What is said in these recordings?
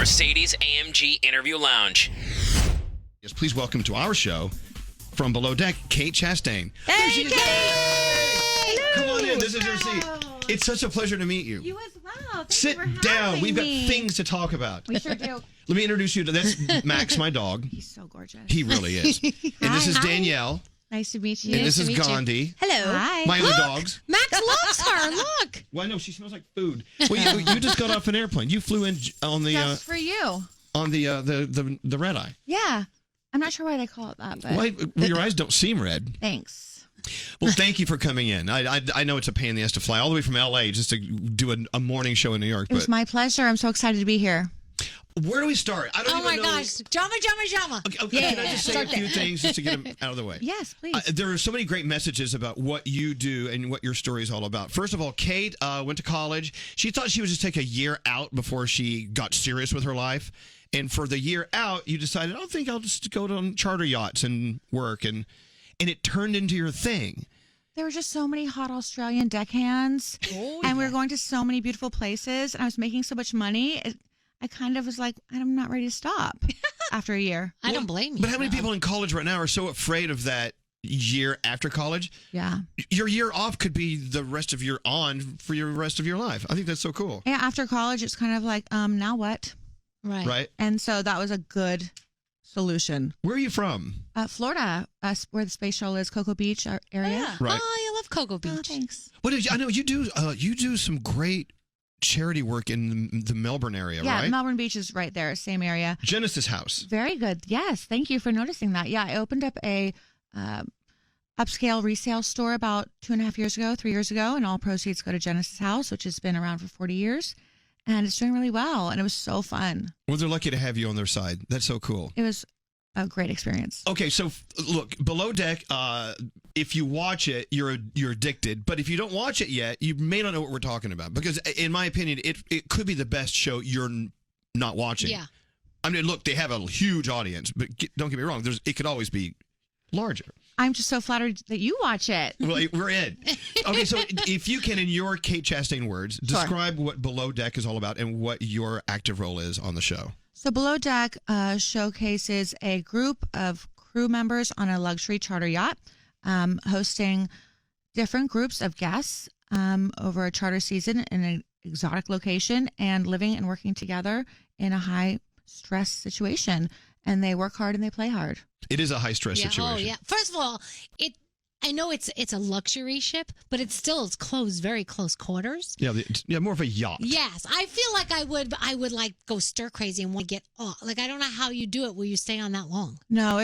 Mercedes-AMG Interview Lounge. Yes, please welcome to our show from Below Deck, Kate Chastain. Hey, Kate! Come on in. This is your seat. It's such a pleasure to meet you. You as well. Sit down. We've got things to talk about. We sure do. Let me introduce you to that's Max, my dog. He's so gorgeous. He really is. And this is Danielle. Nice to meet you. And this is Gandhi. Hello. Hi. My other dogs. Max loves her. Look. Well, no, she smells like food. Well, you just got off an airplane. You flew in on the Just for you. on the red eye. Yeah. I'm not sure why they call it that, but Well, your eyes don't seem red. thanks. Well, thank you for coming in. I know it's a pain in the ass to fly all the way from L.A. just to do a morning show in New York. It was my pleasure. I'm so excited to be here. Where do we start? I don't Oh even my know. gosh. Jama. Okay, can I just say a few things just to get them out of the way? Yes, please. There are so many great messages about what you do and what your story is all about. First of all, Kate went to college. She thought she would just take a year out before she got serious with her life. And for the year out, you decided, I think I'll just go on charter yachts and work. And it turned into your thing. There were just so many hot Australian deckhands. And we were going to so many beautiful places. And I was making so much money. I kind of was like, I'm not ready to stop after a year. I don't blame you. But how many people in college right now are so afraid of that year after college? Yeah. Your year off could be the rest of your on for your rest of your life. I think that's so cool. Yeah, after college, it's kind of like, now what? Right. Right? And so that was a good solution. Where are you from? Florida, where the space shuttle is, Cocoa Beach area. Yeah. Right. Oh, I love Cocoa Beach. Oh, thanks. I know you do some great charity work in the Melbourne area, Yeah, right? Melbourne Beach is right there, same area. Genesis House. Very good. Yes, thank you for noticing that. Yeah, I opened up a upscale resale store about 3 years ago, and all proceeds go to Genesis House, which has been around for 40 years. And it's doing really well, and it was so fun. Well, they're lucky to have you on their side. That's so cool. It was a great experience. Okay, so look, Below Deck, if you watch it, you're addicted. But if you don't watch it yet, you may not know what we're talking about. Because in my opinion, it could be the best show you're not watching. Yeah. I mean, look, they have a huge audience, but don't get me wrong, it could always be larger. I'm just so flattered that you watch it. Well, we're in. Okay, so if you can, in your Kate Chastain words, Sure. describe what Below Deck is all about and what your active role is on the show. So Below Deck showcases a group of crew members on a luxury charter yacht, hosting different groups of guests over a charter season in an exotic location and living and working together in a high-stress situation. And they work hard and they play hard. It is a high-stress situation. Oh, yeah. First of all, I know it's a luxury ship, but it's very close quarters. Yeah, more of a yacht. Yes, I feel like I would like go stir crazy and want to get off. Like I don't know how you do it where you stay on that long. No,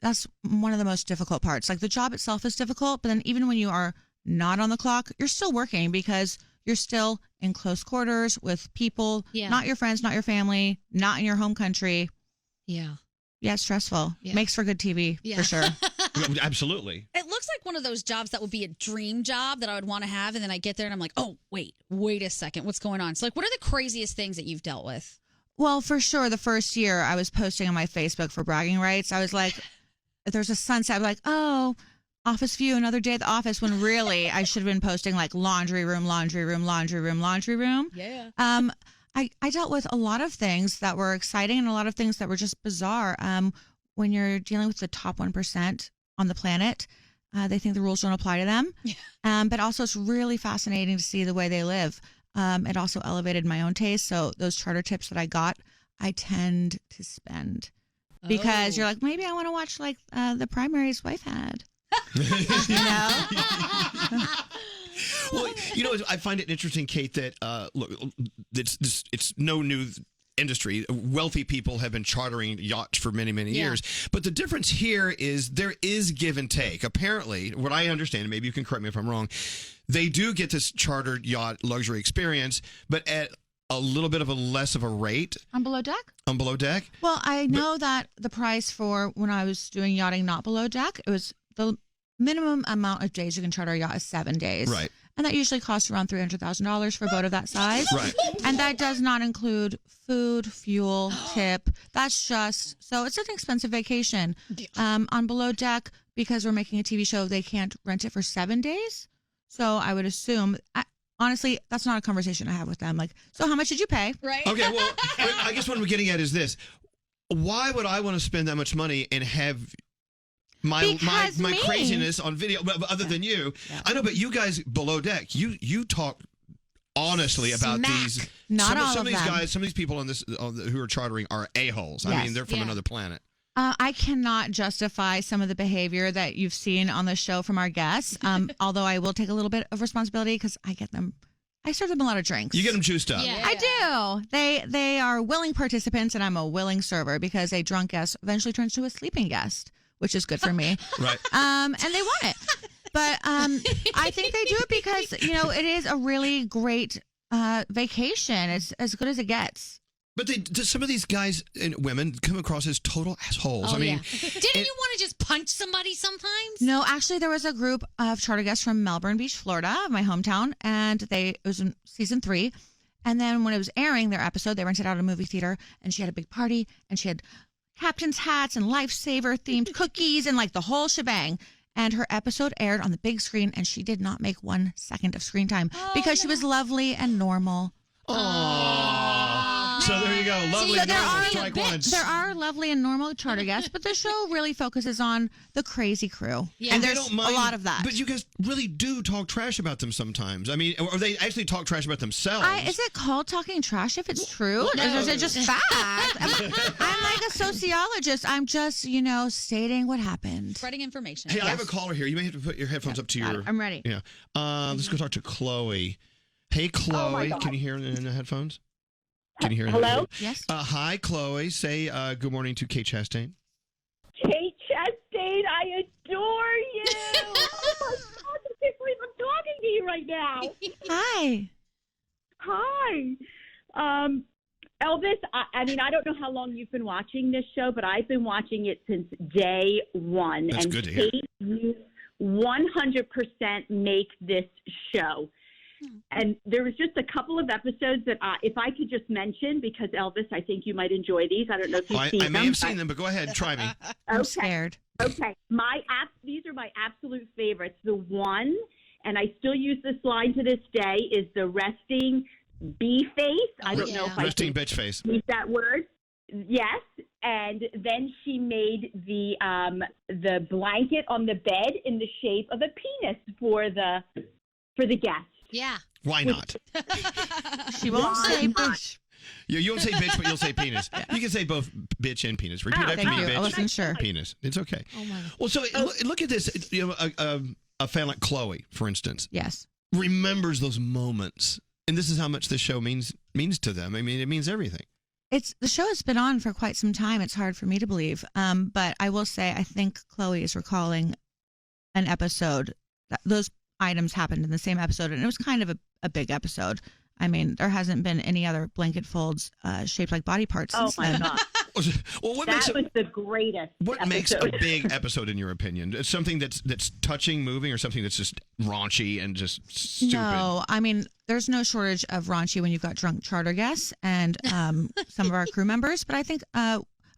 that's one of the most difficult parts. Like the job itself is difficult, but then even when you are not on the clock, you're still working because you're still in close quarters with people, not your friends, not your family, not in your home country. Yeah. Yeah, it's stressful. Yeah. Makes for good TV, for sure. Absolutely. It looks like one of those jobs that would be a dream job that I would want to have. And then I get there and I'm like, oh, wait a second. What's going on? So, like, what are the craziest things that you've dealt with? Well, for sure, the first year I was posting on my Facebook for bragging rights. I was like, if there's a sunset, I'm like, oh, office view, another day at the office, when really I should have been posting like laundry room, laundry room, laundry room, laundry room. Yeah. I dealt with a lot of things that were exciting and a lot of things that were just bizarre. When you're dealing with the top 1% on the planet, they think the rules don't apply to them. Yeah. But also it's really fascinating to see the way they live. It also elevated my own taste. So those charter tips that I got, I tend to spend because you're like, maybe I want to watch like the primary his wife had. You know? Well, I find it interesting, Kate, that look, it's no new industry. Wealthy people have been chartering yachts for many, many years. But the difference here is there is give and take. Apparently, what I understand, and maybe you can correct me if I'm wrong, they do get this chartered yacht luxury experience, but at a little bit of a less of a rate. On Below Deck? On Below Deck? Well, I know that the price for when I was doing yachting not Below Deck, it was the minimum amount of days you can charter a yacht is 7 days. Right. And that usually costs around $300,000 for a boat of that size. Right. And that does not include food, fuel, tip. That's just, so it's an expensive vacation. On Below Deck, because we're making a TV show, they can't rent it for 7 days. So I would assume, honestly, that's not a conversation I have with them. Like, so how much did you pay? Right. Okay, well, I guess what I'm getting at is this: why would I want to spend that much money and have my Because me. craziness on video? But other than you, Yeah. I know, but you guys below deck, you talk honestly about Smack. these. Not all some of of these them. guys, some of these people who are chartering are a-holes. I Yes. mean, they're from Yeah. another planet. I cannot justify some of the behavior that you've seen on the show from our guests. Although I will take a little bit of responsibility because I serve them a lot of drinks. You get them juiced up. Yeah. I do. They are willing participants, and I'm a willing server because a drunk guest eventually turns to a sleeping guest, which is good for me. Right. And they want it. But I think they do it because it is a really great vacation. It's as good as it gets. But some of these guys and women come across as total assholes. Oh, I mean, yeah. Didn't you want to just punch somebody sometimes? No, actually, there was a group of charter guests from Melbourne Beach, Florida, my hometown, and it was in season 3. And then when it was airing their episode, they rented out a movie theater, and she had a big party, and she had captain's hats and lifesaver themed cookies and like the whole shebang. And her episode aired on the big screen, and she did not make 1 second of screen time because she was lovely and normal. oh. So there you go. Lovely. So there normal, are strike once. There are lovely and normal charter guests, but the show really focuses on the crazy crew. Yeah. And They there's don't mind, a lot of that. But you guys really do talk trash about them sometimes. I mean, or they actually talk trash about themselves. Is it called talking trash if it's true? Or is it just fact? I'm like a sociologist. I'm just, stating what happened. Spreading information. Hey, I have a Yes. caller here. You may have to put your headphones up to Got your. it. I'm ready. Yeah. Let's go talk to Chloe. Hey, Chloe. Can you hear in the headphones? Can you hear? Hello? Yes. Hi, Chloe. Say good morning to Kate Chastain. Kate Chastain, I adore you. Oh my God, I can't believe I'm talking to you right now. Hi. Hi. Elvis, I mean, I don't know how long you've been watching this show, but I've been watching it since day one. That's and good to hear. Kate, you 100% make this show. And there was just a couple of episodes that if I could just mention, because Elvis, I think you might enjoy these. I don't know if you've seen I them. may have seen them, but go ahead. Try me. I'm Okay. scared. Okay, these are my absolute favorites. The one, and I still use this line to this day, is the resting bee face. I don't know if I Resting can bitch face. use that word. Yes, and then she made the blanket on the bed in the shape of a penis for the guest. Yeah. Why not? She won't say bitch. You won't say bitch, but you'll say penis. You can say both bitch and penis. Repeat after Thank me, you. bitch. I wasn't sure. Penis. It's okay. Oh my. Well, so look at this. A fan like Chloe, for instance, Yes. remembers those moments, and this is how much this show means to them. I mean, it means everything. The show has been on for quite some time. It's hard for me to believe. But I will say, I think Chloe is recalling an episode. Those items happened in the same episode, and it was kind of a big episode. I mean, there hasn't been any other blanket folds shaped like body parts Oh since my then. God, Well, what that was the greatest. What makes a episode. big episode in your opinion? It's something that's touching, moving, or something that's just raunchy and just stupid? No, I mean, there's no shortage of raunchy when you've got drunk charter guests and some of our crew members. But I think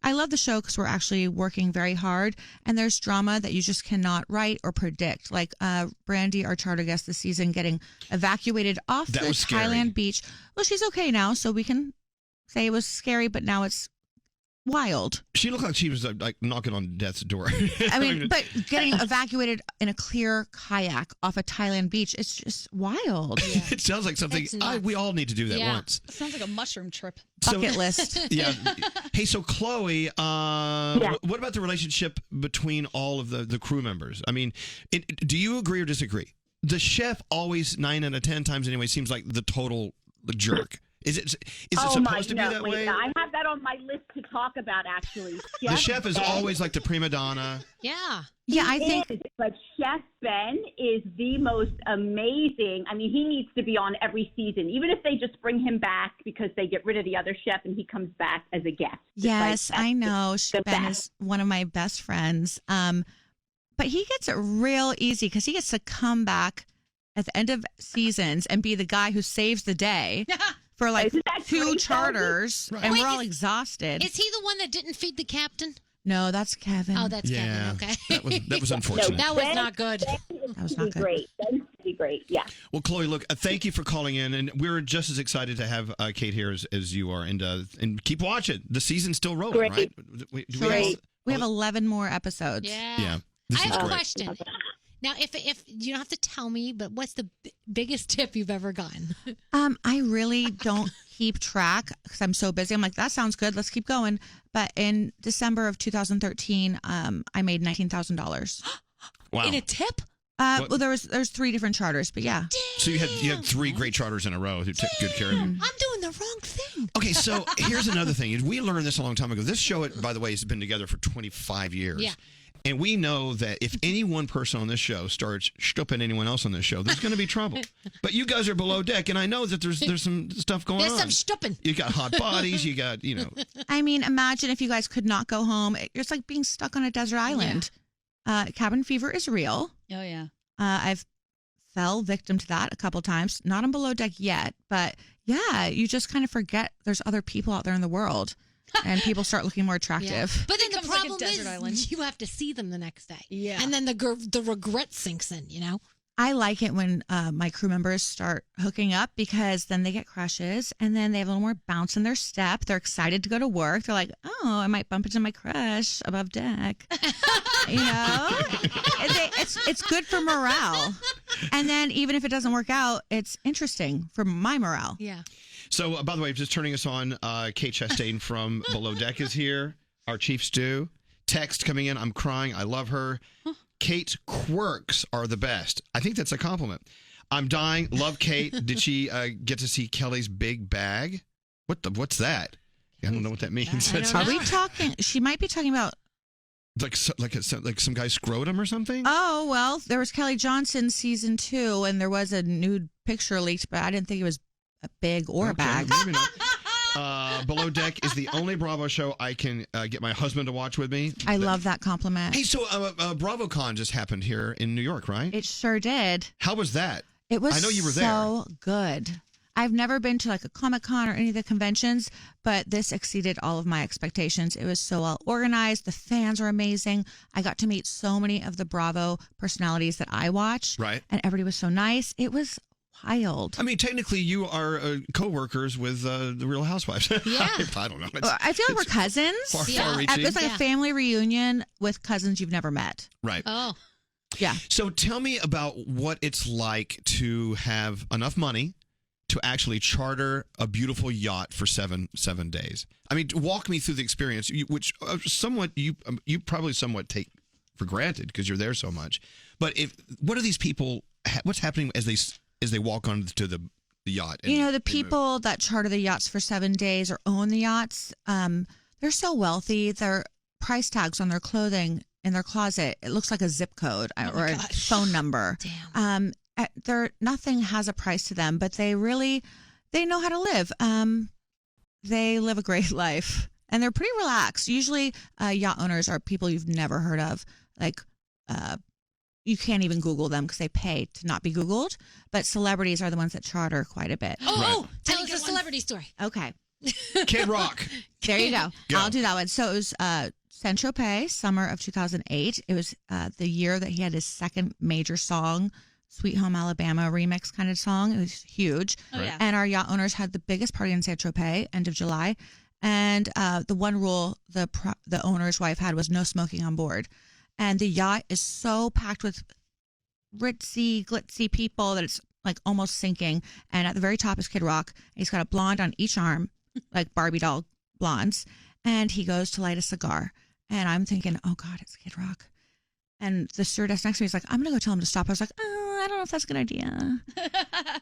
I love the show because we're actually working very hard, and there's drama that you just cannot write or predict. Like Brandy, our charter guest this season, getting evacuated off That the was scary. Thailand beach. Well, she's okay now, so we can say it was scary, but now it's wild. She looked like she was like knocking on death's door. I mean, but getting evacuated in a clear kayak off a Thailand beach, it's just wild. it sounds like something It's nuts. we all need to do that Yeah. once. Sounds like a mushroom trip. Bucket list. Yeah. Hey, so Chloe, what about the relationship between all of the crew members? I mean, do you agree or disagree? The chef always 9 out of 10 times anyway seems like the total jerk. Is it supposed to be that way? I have that on my list to talk about, actually. The chef is Ben always like the prima donna. Yeah. Yeah, I think is, but Chef Ben is the most amazing. I mean, he needs to be on every season, even if they just bring him back because they get rid of the other chef and he comes back as a guest. It's yes, like, I know. the Ben best. is one of my best friends. But he gets it real easy because he gets to come back at the end of seasons and be the guy who saves the day for like Isn't that 2 great, charters, Right. and Wait, we're all is- exhausted. Is he the one that didn't feed the captain? No, that's Kevin. Oh, that's Yeah, Kevin. Okay. that was unfortunate. That was not good. Ben is That was not good. great. be great. Yeah. Well, Chloe, look, thank you for calling in, and we're just as excited to have Kate here as you are, and keep watching. The season's still rolling, Great. right? We have 11 more episodes. Yeah. I have a question. Now, if you don't have to tell me, but what's the biggest tip you've ever gotten? I really don't keep track because I'm so busy. I'm like, that sounds good. Let's keep going. But in December of 2013, I made $19,000. Wow. In a tip? Well, there's 3 different charters, but yeah. So you had 3 great charters in a row who took good care of you. I'm doing the wrong thing. Okay, so here's another thing. We learned this a long time ago. This show, by the way, has been together for 25 years. Yeah. And we know that if any one person on this show starts stooping anyone else on this show, there's going to be trouble. But you guys are below deck, and I know that there's some stuff going on. There's some stooping. You got hot bodies. You got, I mean, imagine if you guys could not go home. It's like being stuck on a desert island. Cabin fever is real. Oh, yeah. I've fell victim to that a couple times. Not on below deck yet, but yeah, you just kind of forget there's other people out there in the world. And people start looking more attractive. But then the Becomes like a problem desert island. is you have to see them the next day. Yeah. And then the regret sinks in, you know? I like it when my crew members start hooking up because then they get crushes and then they have a little more bounce in their step. They're excited to go to work. They're like, oh, I might bump into my crush above deck. You know? It's good for morale. And then even if it doesn't work out, it's interesting for my morale. Yeah. So, by the way, just turning us on, Kate Chastain from Below Deck is here. Our Chief Stew. Text coming in. I'm crying. I love her. Kate's quirks are the best. I think that's a compliment. I'm dying. Love Kate. Did she get to see Kelly's big bag? What's that? I don't know what that means. Are we talking? She might be talking about. Like some guy's scrotum or something? Oh, well, there was Kelly Johnson season 2, and there was a nude picture leaked, but I didn't think it was a big or a bag. Maybe not. Below Deck is the only Bravo show I can get my husband to watch with me. I love that compliment. Hey, so BravoCon just happened here in New York, right? It sure did. How was that? It was I know you were so good. I've never been to like a Comic-Con or any of the conventions, but this exceeded all of my expectations. It was so well organized. The fans were amazing. I got to meet so many of the Bravo personalities that I watch. Right. And everybody was so nice. It was wild. I mean, technically, you are co-workers with the Real Housewives. Yeah. I don't know. I feel like we're cousins. Far-reaching. It's like a family reunion with cousins you've never met. Right. Oh. Yeah. So tell me about what it's like to have enough money to actually charter a beautiful yacht for seven days. I mean, walk me through the experience, which somewhat you probably somewhat take for granted because you're there so much. But what are these people? What's happening as they walk onto the yacht? The people that charter the yachts for 7 days or own the yachts, they're so wealthy. Their price tags on their clothing in their closet, it looks like a zip code or a phone number. Damn. Nothing has a price to them, but they know how to live. They live a great life and they're pretty relaxed. Usually yacht owners are people you've never heard of. Like, you can't even Google them because they pay to not be Googled, but celebrities are the ones that charter quite a bit. Oh, tell us a celebrity story. Okay. Kid Rock. There you go. Go. I'll do that one. So it was Saint-Tropez, summer of 2008. It was the year that he had his second major song, Sweet Home Alabama remix kind of song. It was huge. Oh, yeah. And our yacht owners had the biggest party in Saint-Tropez, end of July. And the one rule the owner's wife had was no smoking on board. And the yacht is so packed with ritzy, glitzy people that it's like almost sinking. And at the very top is Kid Rock. He's got a blonde on each arm, like Barbie doll blondes. And he goes to light a cigar. And I'm thinking, oh God, it's Kid Rock. And the stewardess next to me is like, I'm going to go tell him to stop. I was like, oh, I don't know if that's a good idea.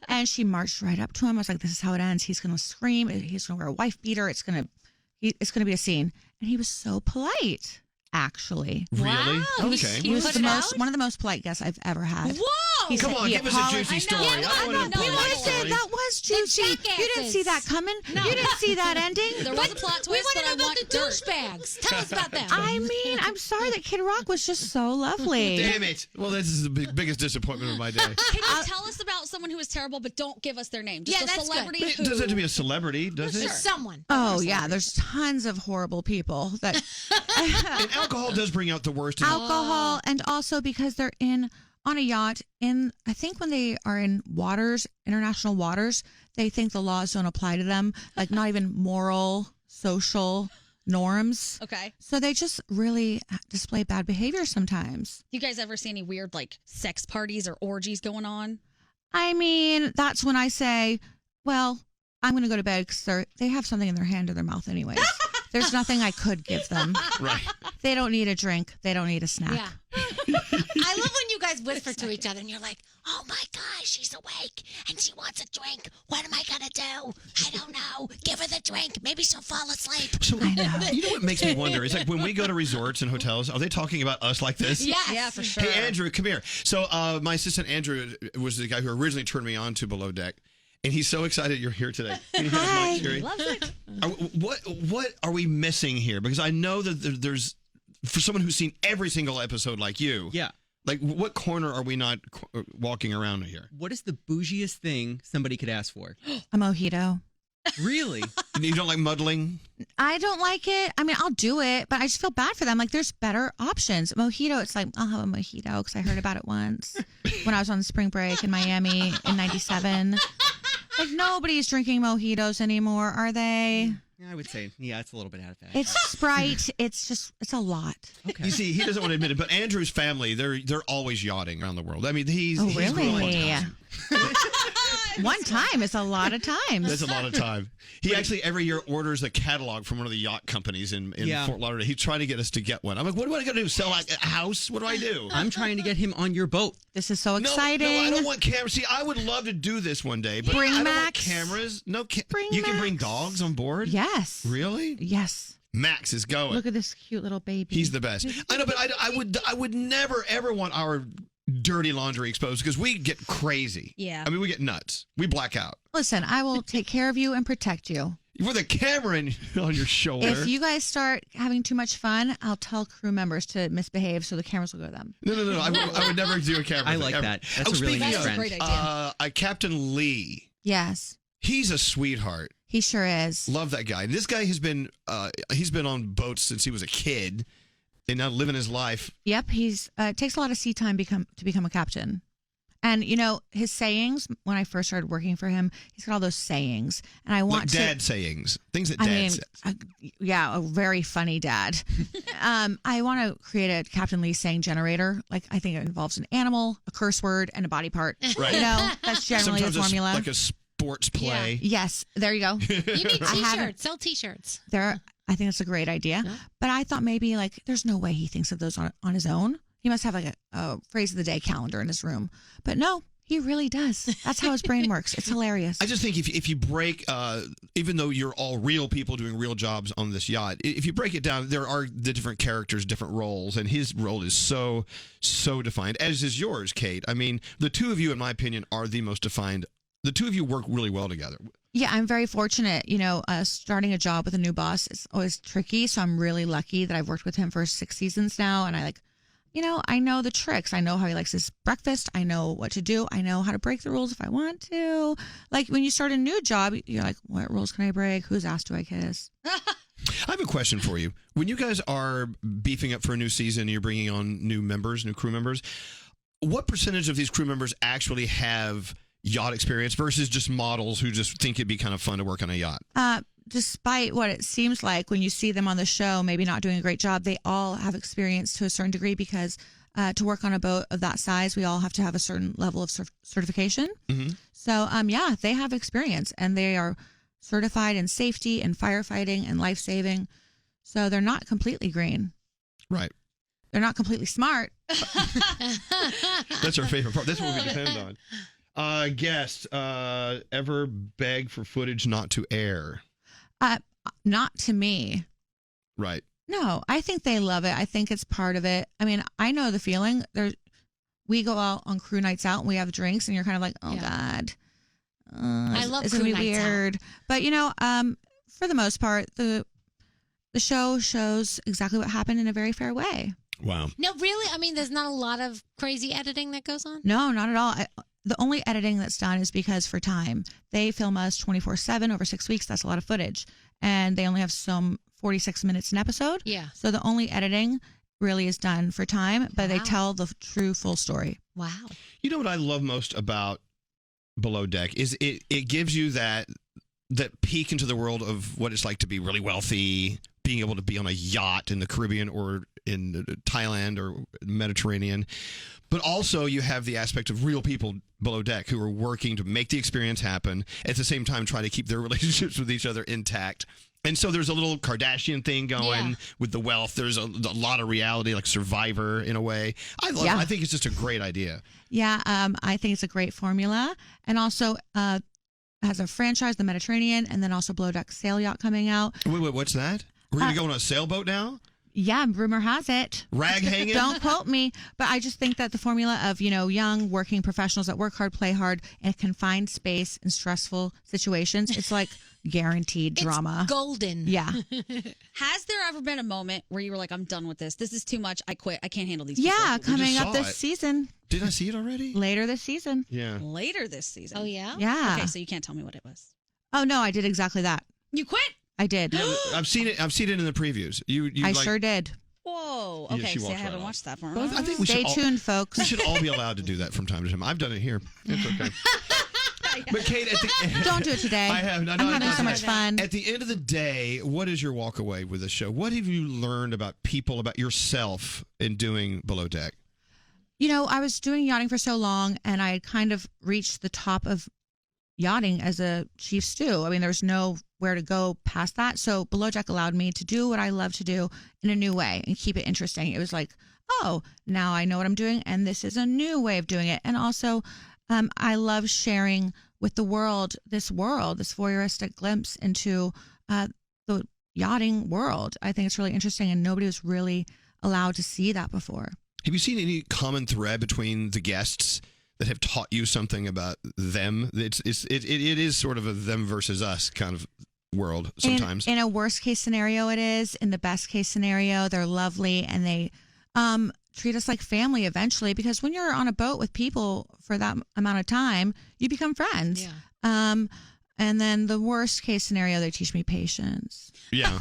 And she marched right up to him. I was like, this is how it ends. He's going to scream. He's going to wear a wife beater. It's going to be a scene. And he was so polite, actually. Really? Wow. Okay. He was Put the it most out? one of the most polite guests I've ever had. Whoa! He Come said on, he give us a juicy story. Yeah, I want to We want to say that was juicy. You didn't see that coming. You didn't see that ending. There was a plot We twist, but I want to know want about the dirt. douchebags. Tell us about them. I mean, I'm sorry that Kid Rock was just so lovely. Damn it. Well, this is the biggest disappointment of my day. Can you tell us about someone who is terrible, but don't give us their name? Just Yeah, a that's celebrity It who. doesn't have to be a celebrity, does it? Just someone. Oh yeah, there's tons of horrible people that And alcohol does bring out the worst in alcohol, and also because they're in on a yacht, I think when they are in waters, international waters, they think the laws don't apply to them, like not even moral, social norms. Okay. So they just really display bad behavior sometimes. You guys ever see any weird like sex parties or orgies going on? I mean, that's when I say, well, I'm going to go to bed because they have something in their hand or their mouth anyways. There's nothing I could give them. Right. They don't need a drink. They don't need a snack. Yeah. I love when you guys whisper to each other and you're like, oh my gosh, she's awake and she wants a drink. What am I going to do? I don't know. Give her the drink. Maybe she'll fall asleep. So, you know what makes me wonder? It's like when we go to resorts and hotels, are they talking about us like this? Yes. Yeah, for sure. Hey, Andrew, come here. So my assistant Andrew was the guy who originally turned me on to Below Deck. And he's so excited you're here today. Hi. Loves it. What are we missing here? Because I know that there's, for someone who's seen every single episode like you. Yeah. Like, what corner are we not walking around here? What is the bougiest thing somebody could ask for? A mojito. Really? You don't like muddling? I don't like it. I mean, I'll do it, but I just feel bad for them. Like, there's better options. Mojito, it's like, I'll have a mojito because I heard about it once when I was on spring break in Miami in 97. Like, nobody's drinking mojitos anymore, are they? Yeah, I would say, yeah, it's a little bit out of fashion. It's Sprite. It's a lot. Okay. You see, he doesn't want to admit it, but Andrew's family, they're always yachting around the world. I mean, he's Really? grown up. One time is a lot of times. That's a lot of time. He actually every year orders a catalog from one of the yacht companies in Fort Lauderdale. He's trying to get us to get one. I'm like, what do I got to do? Sell like a house? What do I do? I'm trying to get him on your boat. This is so exciting. No, I don't want cameras. See, I would love to do this one day, but Bring I don't want Max. cameras. No, Bring you can bring Max. dogs on board. Yes. Really? Yes. Max is going. Look at this cute little baby. He's the best. I know, but I would never ever want our dirty laundry exposed because we get crazy. Yeah. I mean, we get nuts. We black out. Listen, I will take care of you and protect you. With a camera on your shoulder. If you guys start having too much fun, I'll tell crew members to misbehave so the cameras will go to them. No. I would never do a camera. I thing, like ever. that. That's a really speaking nice of, friend. Great idea. Captain Lee. Yes, He's a sweetheart. he sure is. Love that guy. This guy has been he's been on boats since he was a kid, and now living his life. Yep, he's it takes a lot of sea time to become a captain. And you know his sayings. When I first started working for him, he's got all those sayings, and I want Like dad sayings, things that I dad mean, says. yeah, a very funny dad. I want to create a Captain Lee saying generator. Like I think it involves an animal, a curse word, and a body part. Right. You know, that's generally Sometimes the formula. like a sports play. Yes, there you go. You need I haven't- t-shirts. Sell t-shirts. I think that's a great idea. Yeah. But I thought maybe like there's no way he thinks of those on his own. He must have like a phrase of the day calendar in his room. But no, he really does. That's how his brain works. It's hilarious. I just think if you break, even though you're all real people doing real jobs on this yacht, if you break it down, there are the different characters, different roles, and his role is so defined, as is yours, Kate. I mean, the two of you, in my opinion, are the most defined. The two of you work really well together. Yeah, I'm very fortunate. You know, starting a job with a new boss is always tricky. So I'm really lucky that I've worked with him for 6 seasons now. And I know the tricks. I know how he likes his breakfast. I know what to do. I know how to break the rules if I want to. Like when you start a new job, you're like, what rules can I break? Whose ass do I kiss? I have a question for you. When you guys are beefing up for a new season and you're bringing on new crew members, what percentage of these crew members actually have yacht experience versus just models who just think it'd be kind of fun to work on a yacht? Despite what it seems like when you see them on the show, maybe not doing a great job, they all have experience to a certain degree because to work on a boat of that size, we all have to have a certain level of certification. Mm-hmm. So, yeah, they have experience and they are certified in safety and firefighting and life saving. So they're not completely green. Right. They're not completely smart. That's our favorite part. That's what we depend on. Guest, ever beg for footage not to air? Not to me. Right. No, I think they love it. I think it's part of it. I mean, I know the feeling. We go out on crew nights out and we have drinks and you're kind of like, oh God. I love it's crew gonna be nights out. weird. But for the most part, the show shows exactly what happened in a very fair way. Wow. No, really? I mean, there's not a lot of crazy editing that goes on? No, not at all. The only editing that's done is because for time. They film us 24/7 over 6 weeks. That's a lot of footage. And they only have some 46 minutes an episode. Yeah. So the only editing really is done for time, but they tell the true full story. Wow. You know what I love most about Below Deck is it gives you that peek into the world of what it's like to be really wealthy, being able to be on a yacht in the Caribbean or in Thailand or Mediterranean. But also you have the aspect of real people below deck who are working to make the experience happen, at the same time trying to keep their relationships with each other intact. And so there's a little Kardashian thing going with the wealth. There's a lot of reality, like Survivor in a way. I love it. I think it's just a great idea. Yeah, I think it's a great formula. And also has a franchise, the Mediterranean, and then also Below Deck Sail Yacht coming out. Wait, what's that? We're going to go on a sailboat now? Yeah, rumor has it. Rag hanging? Don't quote me, but I just think that the formula of, young working professionals that work hard, play hard, in a confined space in stressful situations, it's like guaranteed drama. It's golden. Yeah. Has there ever been a moment where you were like, I'm done with this. This is too much. I quit. I can't handle these people. Yeah, coming up this season. Did I see it already? Later this season. Yeah. Later this season. Oh, yeah? Yeah. Okay, so you can't tell me what it was. Oh, no, I did exactly that. You quit? I did. I've seen it in the previews. I sure did. Whoa. Yeah, Okay, she see, I walks haven't right watched that part. Well, I think we Stay should tuned, folks. We should all be allowed to do that from time to time. I've done it here. It's okay. But Kate, don't do it today. I have. I'm having so much fun. At the end of the day, what is your walk away with the show? What have you learned about people, about yourself in doing Below Deck? I was doing yachting for so long, and I kind of reached the top of yachting as a chief stew. I mean, there's nowhere to go past that. So Below Deck allowed me to do what I love to do in a new way and keep it interesting. It was like, oh, now I know what I'm doing, and this is a new way of doing it. And also, I love sharing with the world, this voyeuristic glimpse into the yachting world. I think it's really interesting, and nobody was really allowed to see that before. Have you seen any common thread between the guests that have taught you something about them? It is sort of a them versus us kind of world sometimes. In a worst case scenario, it is. In the best case scenario, they're lovely, and they treat us like family eventually, because when you're on a boat with people for that amount of time, you become friends. Yeah. And then the worst case scenario, they teach me patience. Yeah.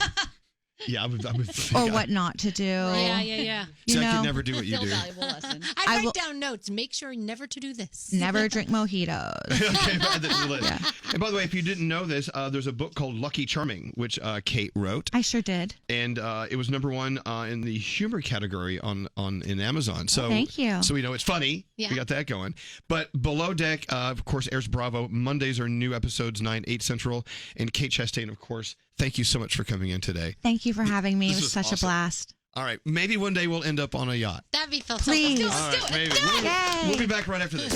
Yeah, or what not to do. Yeah. So I could never do what you do. Valuable lesson. I write down notes. Make sure never to do this. Never drink mojitos. Okay, and by the way, if you didn't know this, there's a book called Lucky Charming, which Kate wrote. I sure did. And it was #1 in the humor category in Amazon. So thank you. So we know it's funny. Yeah. We got that going. But Below Deck, of course, airs Bravo. Mondays are new episodes, 9, 8 Central. And Kate Chastain, of course, thank you so much for coming in today. Thank you for having me. It was such awesome. a blast. All right. Maybe one day we'll end up on a yacht. That'd be fun. Please. All right, maybe. We'll be back right after this.